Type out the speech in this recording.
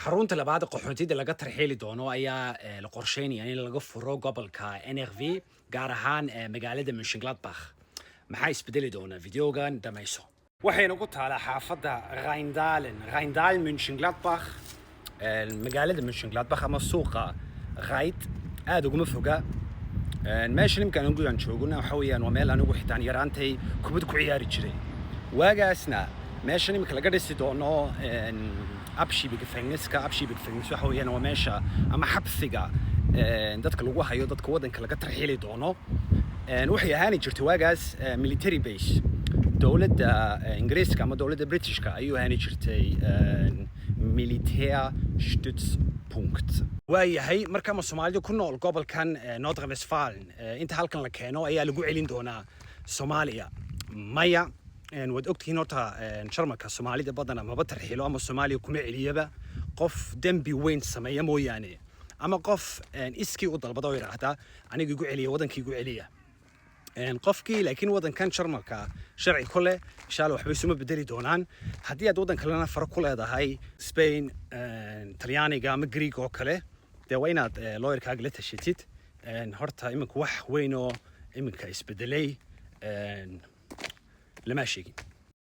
xarunta labaad qaxoontida laga tarxiili doono ayaa la qorsheynaya in laga furo gobolka NRV gaar ahaan magaalada Mönchengladbach. maxaa isbedeli doona videogan dhamayso. waxayna ku taalaa xaafadda Rheindal Mönchengladbach. magaalada Mönchengladbach ama suuqa Rheid aad uguma foga. meesha nimkaan ugu yaan joogna waxa weeyaan waa meel anigu xitaan yaraantay kubad ku ciyaari jiray. waagaasna meesha nimka laga dhisi doono abshibiga fengiska waxa weeyaan waa meesha ama xabsiga dadka lagu hayo dadka wadanka laga tarxiili doono. waxay ahaan jirtay waagaas military base dawladda Ingiriiska ama dawladda Britishka ayuu ahaan jirtay Militärstützpunkt. waayahay marka Soomaalidu ku nool gobolkan Nordrhein-Westfalen inta halkan la keeno ayaa lagu celin doonaa Soomaaliya. maya wad ogtihiin horta sharmalka Soomaalida badan ama tarxiilo ama Soomaaliya kuma celiyaba qof dambi weyn sameeya mooyaane ama qof iskii u dalbado oo yiraahda aniga igu celiya wadankii igu celiya. qofkii laakiin wadankan sharmalka sharci kule insha Allah waxbay suma bedeli doonaan haddii aad wadan kalena far ku leedahay Spain Talyaaniga ama Greek oo kale dee waa inaad lawyerkaaga la tashatid. horta iminka wax weyn oo iminka isbedelay lama sheegin.